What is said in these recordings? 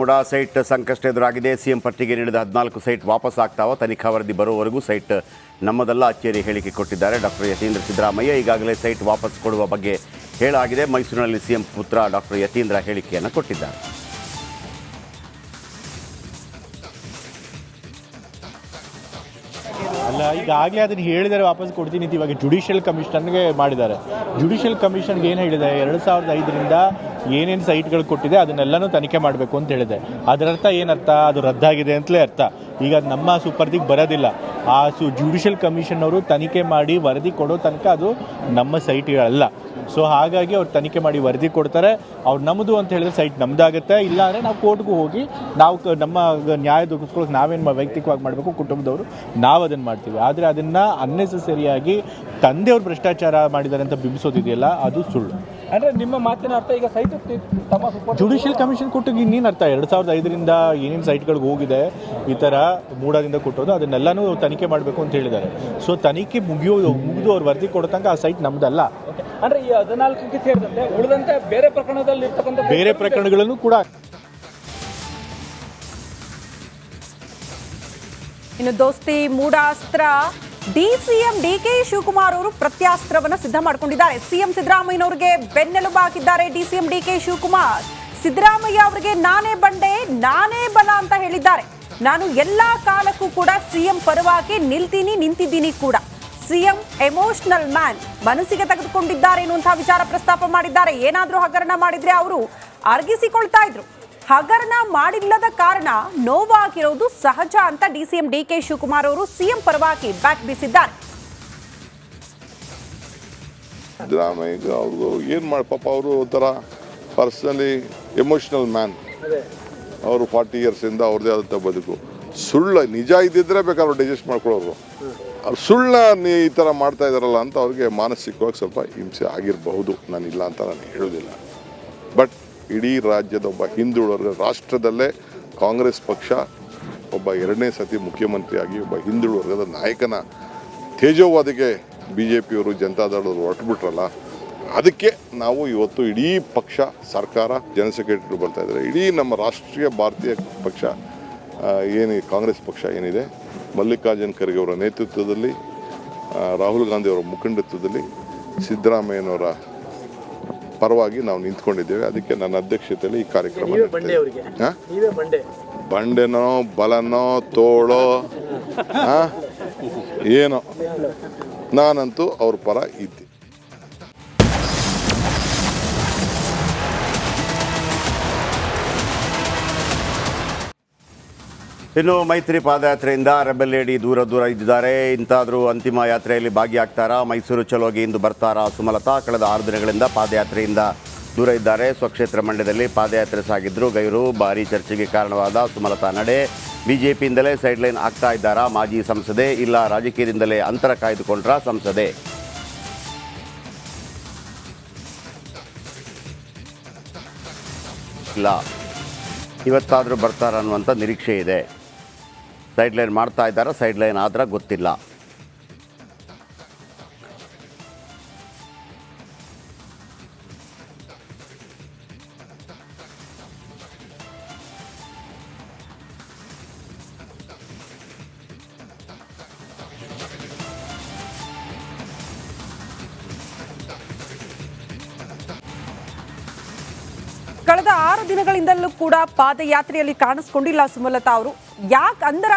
MUDA site ಸಂಕಷ್ಟ ಎದುರಾಗಿದೆ. CM ಪಟ್ಟಿಗೆ ನೀಡಿದ 14 ಸೈಟ್ ವಾಪಸ್ ಆಗ್ತಾವ. ತನಿಖಾ ವರದಿ ಬರುವವರೆಗೂ ಸೈಟ್ ನಮ್ಮದಲ್ಲ ಅಚ್ಚೇರಿ ಹೇಳಿಕೆ ಕೊಟ್ಟಿದ್ದಾರೆ ಡಾಕ್ಟರ್ ಯತೀಂದ್ರ ಸಿದ್ದರಾಮಯ್ಯ. ಈಗಾಗಲೇ ಸೈಟ್ ವಾಪಸ್ ಕೊಡುವ ಬಗ್ಗೆ ಹೇಳಾಗಿದೆ. ಮೈಸೂರಿನಲ್ಲಿ ಸಿಎಂ ಪುತ್ರ ಡಾಕ್ಟರ್ ಯತೀಂದ್ರ ಹೇಳಿಕೆಯನ್ನು ಕೊಟ್ಟಿದ್ದಾರೆ. ಅಲ್ಲ, ಈಗಾಗಲೇ ಅದನ್ನು ಹೇಳಿದರೆ ವಾಪಸ್ ಕೊಡ್ತೀನಿ ಅಂತ ಇವಾಗ ಜುಡಿಷಿಯಲ್ ಕಮಿಷನ್ಗೆ ಮಾಡಿದ್ದಾರೆ. ಜುಡಿಷಿಯಲ್ ಕಮಿಷನ್ಗೆ ಏನು ಹೇಳಿದೆ, 2005ರಿಂದ ಏನೇನು ಸೈಟ್ಗಳು ಕೊಟ್ಟಿದೆ ಅದನ್ನೆಲ್ಲನೂ ತನಿಖೆ ಮಾಡಬೇಕು ಅಂತ ಹೇಳಿದೆ. ಅದರರ್ಥ ಏನರ್ಥ, ಅದು ರದ್ದಾಗಿದೆ ಅಂತಲೇ ಅರ್ಥ. ಈಗ ನಮ್ಮ ಸುಪರ್ದಿಗೆ ಬರೋದಿಲ್ಲ. ಆ ಜುಡಿಷಿಯಲ್ ಕಮಿಷನ್ ಅವರು ತನಿಖೆ ಮಾಡಿ ವರದಿ ಕೊಡೋ ತನಕ ಅದು ನಮ್ಮ ಸೈಟ್ಗಳಲ್ಲ. ಸೊ ಹಾಗಾಗಿ ಅವ್ರು ತನಿಖೆ ಮಾಡಿ ವರದಿ ಕೊಡ್ತಾರೆ. ಅವ್ರು ನಮ್ಮದು ಅಂತ ಹೇಳಿದ್ರೆ ಸೈಟ್ ನಮ್ಮದಾಗುತ್ತೆ. ಇಲ್ಲ ಅಂದರೆ ನಾವು ಕೋರ್ಟ್ಗೂ ಹೋಗಿ ನಾವು ನಮ್ಮ ನ್ಯಾಯ ದೊರಕಿಸ್ಕೊಳ್ಳೋಕೆ ನಾವೇನು ವೈಯಕ್ತಿಕವಾಗಿ ಮಾಡಬೇಕು, ಕುಟುಂಬದವರು ನಾವು ಅದನ್ನು ಮಾಡ್ತೀವಿ. ಆದರೆ ಅದನ್ನು ಅನ್ನೆಸೆಸರಿಯಾಗಿ ತಂದೆಯವ್ರು ಭ್ರಷ್ಟಾಚಾರ ಮಾಡಿದ್ದಾರೆ ಅಂತ ಬಿಂಬಿಸೋದಿದೆಯಲ್ಲ, ಅದು ಸುಳ್ಳು. ಅಂದರೆ ನಿಮ್ಮ ಮಾತಿನ ಅರ್ಥ ಈಗ ಸೈಟ್ ಜುಡಿಷಿಯಲ್ ಕಮಿಷನ್ ಕೊಟ್ಟಿಗೆ ಇನ್ನೇನು ಅರ್ಥ, 2005ರಿಂದ ಏನೇನು ಸೈಟ್ಗಳಿಗೆ ಹೋಗಿದೆ ಈ ಥರ ಮೂಡಾದಿಂದ ಕೊಟ್ಟೋದು ಅದನ್ನೆಲ್ಲನೂ ತನಿಖೆ ಮಾಡಬೇಕು ಅಂತ ಹೇಳಿದ್ದಾರೆ. ಸೊ ತನಿಖೆ ಮುಗಿದು ಅವ್ರು ವರದಿ ಕೊಡೋ ತನಕ ಆ ಸೈಟ್ ನಮ್ಮದಲ್ಲ. ಅಂದರೆ ಈ 14ಕ್ಕೆ ಸೇರಿದಂತೆ ಉಳಿದಂತೆ ಬೇರೆ ಪ್ರಕರಣದಲ್ಲಿ ಇರ್ತಕ್ಕಂಥ ಬೇರೆ ಪ್ರಕರಣಗಳನ್ನು ಕೂಡ. ಇನ್ನು ದೋಸ್ತಿ ಮೂಡಾಸ್ತ್ರ ಡಿಸಿಎಂ ಡಿಕೆ ಶಿವಕುಮಾರ್ ಅವರು ಪ್ರತ್ಯಾಸ್ತ್ರವನ್ನು ಸಿದ್ಧ ಮಾಡಿಕೊಂಡಿದ್ದಾರೆ. ಸಿಎಂ ಸಿದ್ದರಾಮಯ್ಯನವರಿಗೆ ಬೆನ್ನೆಲುಬು ಹಾಕಿದ್ದಾರೆ ಡಿಸಿಎಂ ಡಿಕೆ ಶಿವಕುಮಾರ್. ಸಿದ್ದರಾಮಯ್ಯ ಅವರಿಗೆ ನಾನೇ ಬಂಡೆ ನಾನೇ ಬಲ ಅಂತ ಹೇಳಿದ್ದಾರೆ. ನಾನು ಎಲ್ಲಾ ಕಾಲಕ್ಕೂ ಕೂಡ ಸಿಎಂ ಪರವಾಗಿ ನಿಂತಿದ್ದೀನಿ ಕೂಡ. ಸಿಎಂ ಎಮೋಷನಲ್ ಮ್ಯಾನ್, ಮನಸ್ಸಿಗೆ ತೆಗೆದುಕೊಂಡಿದ್ದಾರೆ ಎನ್ನುವಂತಹ ವಿಚಾರ ಪ್ರಸ್ತಾಪ ಮಾಡಿದ್ದಾರೆ. ಏನಾದರೂ ಹಗರಣ ಮಾಡಿದ್ರೆ ಅವರು ಅರ್ಗಿಸಿಕೊಳ್ತಾ ಇದ್ರು. ಹಗರಣ ಮಾಡಿಲ್ಲದ ಕಾರಣ ನೋವಾಗಿರೋದು ಸಹಜ ಅಂತ ಡಿಸಿಎಂ ಡಿಕೆ ಶಿವಕುಮಾರ್ ಅವರು ಸಿಎಂ ಪರವಾಗಿ ಬ್ಯಾಕ್ ಬೀಸಿದ್ದಾರೆ. ಸಿದ್ದರಾಮಯ್ಯ ಅವ್ರಿಗೂ ಏನು ಮಾಡಿ ಪಾಪ, ಅವರು ಒಂಥರ ಪರ್ಸನಲಿ ಎಮೋಷನಲ್ ಮ್ಯಾನ್. ಅವರು 40 ಇಯರ್ಸಿಂದ ಅವ್ರದ್ದೇ ಆದಂಥ ಬದುಕು. ಸುಳ್ಳು ನಿಜ ಇದ್ದಿದ್ರೆ ಬೇಕಾದ್ರೆ ಡೈಜೆಸ್ಟ್ ಮಾಡ್ಕೊಳ್ಳೋರು. ಅವ್ರು ಸುಳ್ಳ ಈ ಥರ ಮಾಡ್ತಾ ಇದ್ದಾರಲ್ಲ ಅಂತ ಅವ್ರಿಗೆ ಮಾನಸಿಕವಾಗಿ ಸ್ವಲ್ಪ ಹಿಂಸೆ ಆಗಿರಬಹುದು. ನಾನಿಲ್ಲ ಅಂತ ನಾನು ಹೇಳೋದಿಲ್ಲ. ಬಟ್ ಇಡೀ ರಾಜ್ಯದ ಒಬ್ಬ ಹಿಂದುಳಿದ ರಾಷ್ಟ್ರದಲ್ಲೇ ಕಾಂಗ್ರೆಸ್ ಪಕ್ಷ ಒಬ್ಬ 2ನೇ ಸತಿ ಮುಖ್ಯಮಂತ್ರಿಯಾಗಿ ಒಬ್ಬ ಹಿಂದುಳಿದ ವರ್ಗದ ನಾಯಕನ ತೇಜೋವಾದಿಗೆ BJPಯವರು ಜನತಾದಳದವರು ಹೊರಟುಬಿಟ್ರಲ್ಲ, ಅದಕ್ಕೆ ನಾವು ಇವತ್ತು ಇಡೀ ಪಕ್ಷ ಸರ್ಕಾರ ಜನರಲ್ ಸೆಕ್ರೆಟರಿ ಬರ್ತಾ ಇದ್ದಾರೆ. ಇಡೀ ನಮ್ಮ ರಾಷ್ಟ್ರೀಯ ಭಾರತೀಯ ಪಕ್ಷ ಏನು ಕಾಂಗ್ರೆಸ್ ಪಕ್ಷ ಏನಿದೆ, ಮಲ್ಲಿಕಾರ್ಜುನ್ ಖರ್ಗೆ ಅವರ ನೇತೃತ್ವದಲ್ಲಿ, ರಾಹುಲ್ ಗಾಂಧಿ ಅವರ ಮುಖಂಡತ್ವದಲ್ಲಿ ಸಿದ್ದರಾಮಯ್ಯನವರ ಪರವಾಗಿ ನಾವು ನಿಂತ್ಕೊಂಡಿದ್ದೇವೆ. ಅದಕ್ಕೆ ನನ್ನ ಅಧ್ಯಕ್ಷತೆಯಲ್ಲಿ ಈ ಕಾರ್ಯಕ್ರಮ. ಬಂಡೆನೋ ಬಲನೋ ತೋಳೋ ಏನೋ, ನಾನಂತೂ ಅವ್ರ ಪರ ಇದ್ದೆ. ಇನ್ನು ಮೈತ್ರಿ ಪಾದಯಾತ್ರೆಯಿಂದ ರೆಬೆಲ್ ಲೇಡಿ ದೂರ ಇದ್ದಿದ್ದಾರೆ. ಇಂತಾದರೂ ಅಂತಿಮ ಯಾತ್ರೆಯಲ್ಲಿ ಭಾಗಿಯಾಗ್ತಾರಾ? ಮೈಸೂರು ಚಲೋಗೆ ಇಂದು ಬರ್ತಾರಾ ಸುಮಲತಾ? ಕಳೆದ 6 ದಿನಗಳಿಂದ ಪಾದಯಾತ್ರೆಯಿಂದ ದೂರ ಇದ್ದಾರೆ. ಸ್ವಕ್ಷೇತ್ರ ಮಂಡ್ಯದಲ್ಲಿ ಪಾದಯಾತ್ರೆ ಸಾಗಿದ್ರು ಗೈರು. ಭಾರೀ ಚರ್ಚೆಗೆ ಕಾರಣವಾದ ಸುಮಲತಾ ನಡೆ. ಬಿಜೆಪಿಯಿಂದಲೇ ಸೈಡ್ಲೈನ್ ಆಗ್ತಾ ಇದ್ದಾರಾ ಮಾಜಿ ಸಂಸದೆ? ಇಲ್ಲ ರಾಜಕೀಯದಿಂದಲೇ ಅಂತರ ಕಾಯ್ದುಕೊಂಡ್ರಾ ಸಂಸದೆ? ಇಲ್ಲ, ಇವತ್ತಾದರೂ ಬರ್ತಾರ ಅನ್ನುವಂಥ ನಿರೀಕ್ಷೆ ಇದೆ. ಸೈಡ್ಲೈನ್ ಮಾಡ್ತಾ ಇದ್ದಾರೆ. ಸೈಡ್ಲೈನ್ ಆದ್ರೆ ಗೊತ್ತಿಲ್ಲ. ಕಳೆದ 6 ದಿನಗಳಿಂದಲೂ ಕೂಡ ಪಾದಯಾತ್ರೆಯಲ್ಲಿ ಕಾಣಿಸ್ಕೊಂಡಿಲ್ಲ ಸುಮಲತಾ ಅವರು. ಯಾಕೆ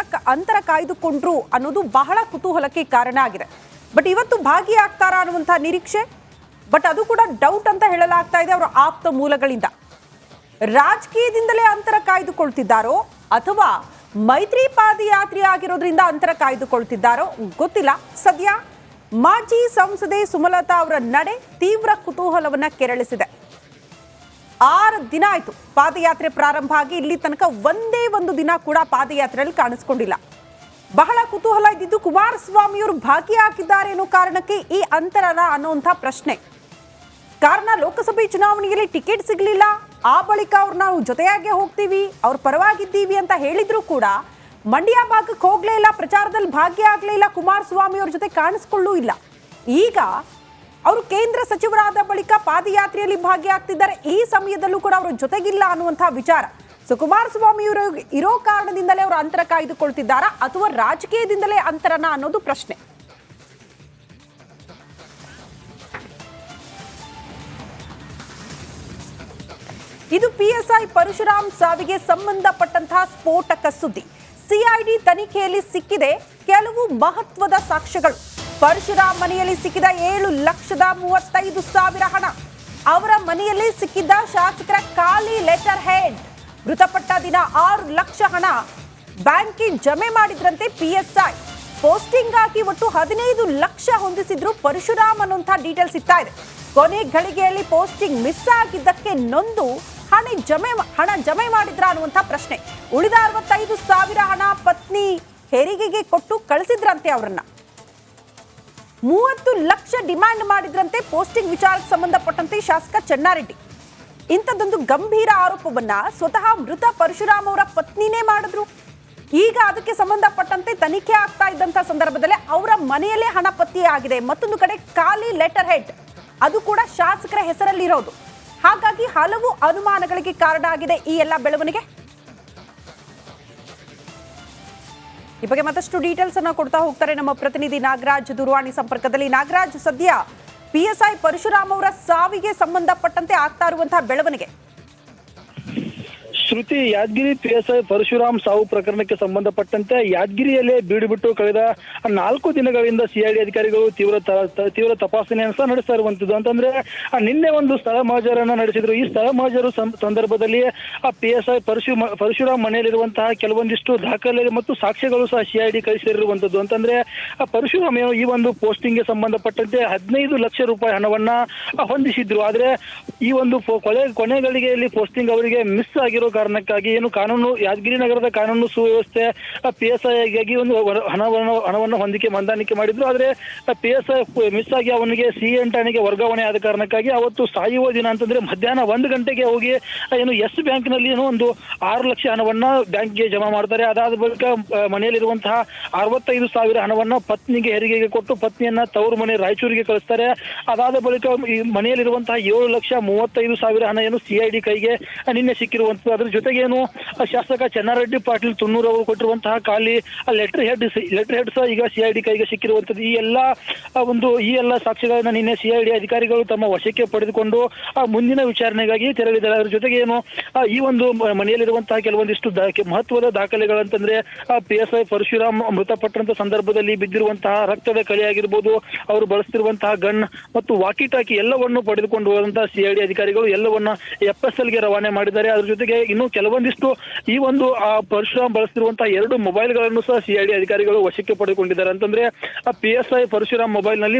ಅಂತರ ಕಾಯ್ದುಕೊಂಡ್ರು ಅನ್ನೋದು ಬಹಳ ಕುತೂಹಲಕ್ಕೆ ಕಾರಣ ಆಗಿದೆ. ಬಟ್ ಇವತ್ತು ಭಾಗಿಯಾಗ್ತಾರಾ ಅನ್ನುವಂಥ ನಿರೀಕ್ಷೆ, ಬಟ್ ಅದು ಕೂಡ ಡೌಟ್ ಅಂತ ಹೇಳಲಾಗ್ತಾ ಇದೆ ಅವರ ಆಪ್ತ ಮೂಲಗಳಿಂದ. ರಾಜಕೀಯದಿಂದಲೇ ಅಂತರ ಕಾಯ್ದುಕೊಳ್ತಿದ್ದಾರೋ ಅಥವಾ ಮೈತ್ರಿ ಪಾದಯಾತ್ರೆ ಆಗಿರೋದ್ರಿಂದ ಅಂತರ ಕಾಯ್ದುಕೊಳ್ತಿದ್ದಾರೋ ಗೊತ್ತಿಲ್ಲ. ಸದ್ಯ ಮಾಜಿ ಸಂಸದೆ ಸುಮಲತಾ ಅವರ ನಡೆ ತೀವ್ರ ಕುತೂಹಲವನ್ನ ಕೆರಳಿಸಿದೆ. 6 ದಿನ ಆಯ್ತು ಪಾದಯಾತ್ರೆ ಪ್ರಾರಂಭ ಆಗಿ. ಇಲ್ಲಿ ತನಕ ಒಂದೇ ಒಂದು ದಿನ ಕೂಡ ಪಾದಯಾತ್ರೆಯಲ್ಲಿ ಕಾಣಿಸ್ಕೊಂಡಿಲ್ಲ. ಬಹಳ ಕುತೂಹಲ ಇದ್ದಿದ್ದು ಕುಮಾರಸ್ವಾಮಿಯವರು ಭಾಗಿಯಾಗಿದ್ದಾರೆ ಅನ್ನೋ ಕಾರಣಕ್ಕೆ ಈ ಅಂತರನ ಅನ್ನುವಂಥ ಪ್ರಶ್ನೆ. ಕಾರಣ ಲೋಕಸಭೆ ಚುನಾವಣೆಯಲ್ಲಿ ಟಿಕೆಟ್ ಸಿಗಲಿಲ್ಲ. ಆ ಬಳಿಕ ಅವ್ರು ನಾವು ಜೊತೆಯಾಗೆ ಹೋಗ್ತೀವಿ, ಅವ್ರ ಪರವಾಗಿದ್ದೀವಿ ಅಂತ ಹೇಳಿದ್ರು ಕೂಡ ಮಂಡ್ಯ ಭಾಗಕ್ಕೆ ಹೋಗ್ಲೇ ಇಲ್ಲ, ಪ್ರಚಾರದಲ್ಲಿ ಭಾಗಿಯಾಗಲೇ ಇಲ್ಲ, ಕುಮಾರಸ್ವಾಮಿ ಅವ್ರ ಜೊತೆ ಕಾಣಿಸ್ಕೊಳ್ಳೂ ಇಲ್ಲ. ಈಗ ಅವರು ಕೇಂದ್ರ ಸಚಿವರಾದ ಬಳಿಕ ಪಾದಯಾತ್ರೆಯಲ್ಲಿ ಭಾಗಿಯಾಗ್ತಿದ್ದಾರೆ. ಈ ಸಮಯದಲ್ಲೂ ಕೂಡ ಅವರು ಜೊತೆಗಿಲ್ಲ ಅನ್ನುವಂಥ ವಿಚಾರ ಸೊ ಕುಮಾರಸ್ವಾಮಿ ಇವರು ಇರೋ ಕಾರಣದಿಂದಲೇ ಅವರು ಅಂತರ ಕಾಯ್ದುಕೊಳ್ತಿದ್ದಾರಾ ಅಥವಾ ರಾಜಕೀಯದಿಂದಲೇ ಅಂತರನ ಅನ್ನೋದು ಪ್ರಶ್ನೆ. ಇದು PSI ಪರಶುರಾಮ್ ಸಾವಿಗೆ ಸಂಬಂಧಪಟ್ಟಂತಹ ಸ್ಫೋಟಕ ಸುದ್ದಿ. ಸಿಐಡಿ ತನಿಖೆಯಲ್ಲಿ ಸಿಕ್ಕಿದೆ ಕೆಲವು ಮಹತ್ವದ ಸಾಕ್ಷ್ಯಗಳು. ಪರಶುರಾಮ್ ಮನೆಯಲ್ಲಿ ಸಿಕ್ಕಿದ 7,35,000 ಹಣ, ಅವರ ಮನೆಯಲ್ಲಿ ಸಿಕ್ಕಿದ್ದ ಶಾಸಕರ ಖಾಲಿ ಲೆಟರ್ ಹೆಡ್, ಮೃತಪಟ್ಟ ದಿನ 6 ಲಕ್ಷ ಹಣ ಬ್ಯಾಂಕ್ಗೆ ಜಮೆ ಮಾಡಿದ್ರಂತೆ PSI. ಪೋಸ್ಟಿಂಗ್ ಆಗಿ ಒಟ್ಟು 15 ಲಕ್ಷ ಹೊಂದಿಸಿದ್ರು ಪರಶುರಾಮ್ ಅನ್ನುವಂಥ ಡೀಟೇಲ್ಸ್ ಸಿಗ್ತಾ ಇದೆ. ಕೊನೆ ಘಳಿಗೆಯಲ್ಲಿ ಪೋಸ್ಟಿಂಗ್ ಮಿಸ್ ಆಗಿದ್ದಕ್ಕೆ ನೊಂದು ಹಣ ಜಮೆ ಮಾಡಿದ್ರ ಅನ್ನುವಂಥ ಪ್ರಶ್ನೆ. ಉಳಿದ 65,000 ಹಣ ಪತ್ನಿ ಹೆರಿಗೆಗೆ ಕೊಟ್ಟು ಕಳಿಸಿದ್ರಂತೆ ಅವರನ್ನ. 30 ಲಕ್ಷ ಡಿಮ್ಯಾಂಡ್ ಮಾಡಿದ್ರಂತೆ ಪೋಸ್ಟಿಂಗ್ ವಿಚಾರಕ್ಕೆ ಸಂಬಂಧಪಟ್ಟಂತೆ ಶಾಸಕ ಚೆನ್ನಾರೆಡ್ಡಿ. ಇಂಥದ್ದೊಂದು ಗಂಭೀರ ಆರೋಪವನ್ನ ಸ್ವತಃ ಮೃತ ಪರಶುರಾಮ್ ಅವರ ಪತ್ನಿನೇ ಮಾಡಿದ್ರು. ಈಗ ಅದಕ್ಕೆ ಸಂಬಂಧಪಟ್ಟಂತೆ ತನಿಖೆ ಆಗ್ತಾ ಇದ್ದಂತ ಸಂದರ್ಭದಲ್ಲೇ ಅವರ ಮನೆಯಲ್ಲೇ ಹಣ ಪತ್ತೆಯಾಗಿದೆ. ಮತ್ತೊಂದು ಕಡೆ ಖಾಲಿ ಲೆಟರ್ ಹೆಡ್, ಅದು ಕೂಡ ಶಾಸಕರ ಹೆಸರಲ್ಲಿರೋದು. ಹಾಗಾಗಿ ಹಲವು ಅನುಮಾನಗಳಿಗೆ ಕಾರಣ ಆಗಿದೆ ಈ ಎಲ್ಲ ಬೆಳವಣಿಗೆ. ಈ ಬಗ್ಗೆ ಮತ್ತಷ್ಟು ಡೀಟೇಲ್ಸ್ ಅನ್ನ ಕೊಡ್ತಾ ಹೋಗ್ತಾರೆ ನಮ್ಮ ಪ್ರತಿನಿಧಿ ನಾಗರಾಜ್ ದೂರವಾಣಿ ಸಂಪರ್ಕದಲ್ಲಿ. ನಾಗರಾಜ್, ಸದ್ಯ PSI ಪರಶುರಾಮ್ ಅವರ ಸಾವಿಗೆ ಸಂಬಂಧಪಟ್ಟಂತೆ ಆಗ್ತಾ ಇರುವಂತಹ ಬೆಳವಣಿಗೆ. ಶ್ರುತಿ, ಯಾದಗಿರಿ PSI ಪರಶುರಾಮ್ ಸಾವು ಪ್ರಕರಣಕ್ಕೆ ಸಂಬಂಧಪಟ್ಟಂತೆ ಯಾದಗಿರಿಯಲ್ಲೇ ಬೀಡು ಬಿಟ್ಟು ಕಳೆದ 4 ದಿನಗಳಿಂದ CID ಅಧಿಕಾರಿಗಳು ತೀವ್ರ ತಪಾಸಣೆಯನ್ನು ಸಹ ನಡೆಸ್ತಾ ಇರುವಂತದ್ದು. ಅಂತಂದ್ರೆ ನಿನ್ನೆ ಒಂದು ಸ್ಥಳ ಮಹಜರನ್ನ ನಡೆಸಿದ್ರು. ಈ ಸ್ಥಳ ಮಹಜರು ಸಂದರ್ಭದಲ್ಲಿ PSI ಪರಶುರಾಮ್ ಮನೆಯಲ್ಲಿರುವಂತಹ ಕೆಲವೊಂದಿಷ್ಟು ದಾಖಲೆ ಮತ್ತು ಸಾಕ್ಷ್ಯಗಳು ಸಹ CID ಕೈ ಸೇರಿರುವಂತದ್ದು. ಅಂತಂದ್ರೆ ಪರಶುರಾಮ್ ಈ ಒಂದು ಪೋಸ್ಟಿಂಗ್ ಗೆ ಸಂಬಂಧಪಟ್ಟಂತೆ 15 ಲಕ್ಷ ರೂಪಾಯಿ ಹಣವನ್ನ ಹೊಂದಿಸಿದ್ರು. ಆದ್ರೆ ಈ ಒಂದು ಕೊನೆ ಗಳಿಗೆಯಲ್ಲಿ ಪೋಸ್ಟಿಂಗ್ ಅವರಿಗೆ ಮಿಸ್ ಆಗಿರೋ ಕಾರಣಕ್ಕಾಗಿ ಕಾನೂನು ಯಾದಗಿರಿ ನಗರದ ಕಾನೂನು ಸುವ್ಯವಸ್ಥೆ PSI ಗಾಗಿ ಒಂದು ಹಣವನ್ನು ಹೊಂದಾಣಿಕೆ ಮಾಡಿದ್ರು. ಆದ್ರೆ PSI ಮಿಸ್ ಆಗಿ ಅವನಿಗೆ CN ಠಾಣೆಗೆ ವರ್ಗಾವಣೆ ಆದ ಕಾರಣಕ್ಕಾಗಿ ಅವತ್ತು ಸಾಯುವ ದಿನ ಅಂತಂದ್ರೆ ಮಧ್ಯಾಹ್ನ 1 ಗಂಟೆಗೆ ಹೋಗಿ ಎಸ್ ಬ್ಯಾಂಕ್ ನಲ್ಲಿ ಒಂದು 6 ಲಕ್ಷ ಹಣವನ್ನ ಬ್ಯಾಂಕ್ಗೆ ಜಮಾ ಮಾಡ್ತಾರೆ. ಅದಾದ ಬಳಿಕ ಮನೆಯಲ್ಲಿರುವಂತಹ 65,000 ಹಣವನ್ನ ಪತ್ನಿಗೆ ಹೆರಿಗೆಗೆ ಕೊಟ್ಟು ಪತ್ನಿಯನ್ನ ತವರು ಮನೆ ರಾಯಚೂರಿಗೆ ಕಳಿಸ್ತಾರೆ. ಅದಾದ ಬಳಿಕ ಈ ಮನೆಯಲ್ಲಿರುವಂತಹ 7,35,000 ಹಣ CID ಕೈಗೆ ನಿನ್ನೆ ಸಿಕ್ಕಿರುವಂತದ್ದು. ಅದ್ರ ಜೊತೆಗೆ ಶಾಸಕ ಚೆನ್ನಾರೆಡ್ಡಿ ಪಾಟೀಲ್ ತುನ್ನೂರು ಅವರು ಕೊಟ್ಟಿರುವಂತಹ ಖಾಲಿ ಲೆಟರ್ ಹೆಡ್ ಸಹ ಈಗ CID ಕೈಗೆ ಸಿಕ್ಕಿರುವಂತದ್ದು. ಈ ಎಲ್ಲ ಸಾಕ್ಷ್ಯಗಳನ್ನ ನಿನ್ನೆ CID ಅಧಿಕಾರಿಗಳು ತಮ್ಮ ವಶಕ್ಕೆ ಪಡೆದುಕೊಂಡು ಮುಂದಿನ ವಿಚಾರಣೆಗಾಗಿ ತೆರಳಿದ್ದಾರೆ. ಅದ್ರ ಜೊತೆಗೆ ಈ ಒಂದು ಮನೆಯಲ್ಲಿರುವಂತಹ ಕೆಲವೊಂದಿಷ್ಟು ಮಹತ್ವದ ದಾಖಲೆಗಳಂತಂದ್ರೆ PSI ಪರಶುರಾಮ್ ಮೃತಪಟ್ಟಂತ ಸಂದರ್ಭದಲ್ಲಿ ಬಿದ್ದಿರುವಂತಹ ರಕ್ತದ ಕಲೆಯಾಗಿರ್ಬೋದು, ಅವರು ಬಳಸ್ತಿರುವಂತಹ ಗನ್ ಮತ್ತು ವಾಕಿ ಟಾಕಿ ಎಲ್ಲವನ್ನು ಪಡೆದುಕೊಂಡು ಹೋದಂತಹ CID ಅಧಿಕಾರಿಗಳು ಎಲ್ಲವನ್ನ FSL ಗೆ ರವಾನೆ ಮಾಡಿದ್ದಾರೆ. ಅದ್ರ ಜೊತೆಗೆ ಇನ್ನು ಕೆಲವೊಂದಿಷ್ಟು ಈ ಒಂದು ಪರಶುರಾಮ್ ಬಳಸ್ತಿರುವಂತಹ 2 ಮೊಬೈಲ್ಗಳನ್ನು ಸಹ CID ಅಧಿಕಾರಿಗಳು ವಶಕ್ಕೆ ಪಡೆದುಕೊಂಡಿದ್ದಾರೆ. ಅಂತಂದ್ರೆ PSI ಪರಶುರಾಮ್ ಮೊಬೈಲ್ ನಲ್ಲಿ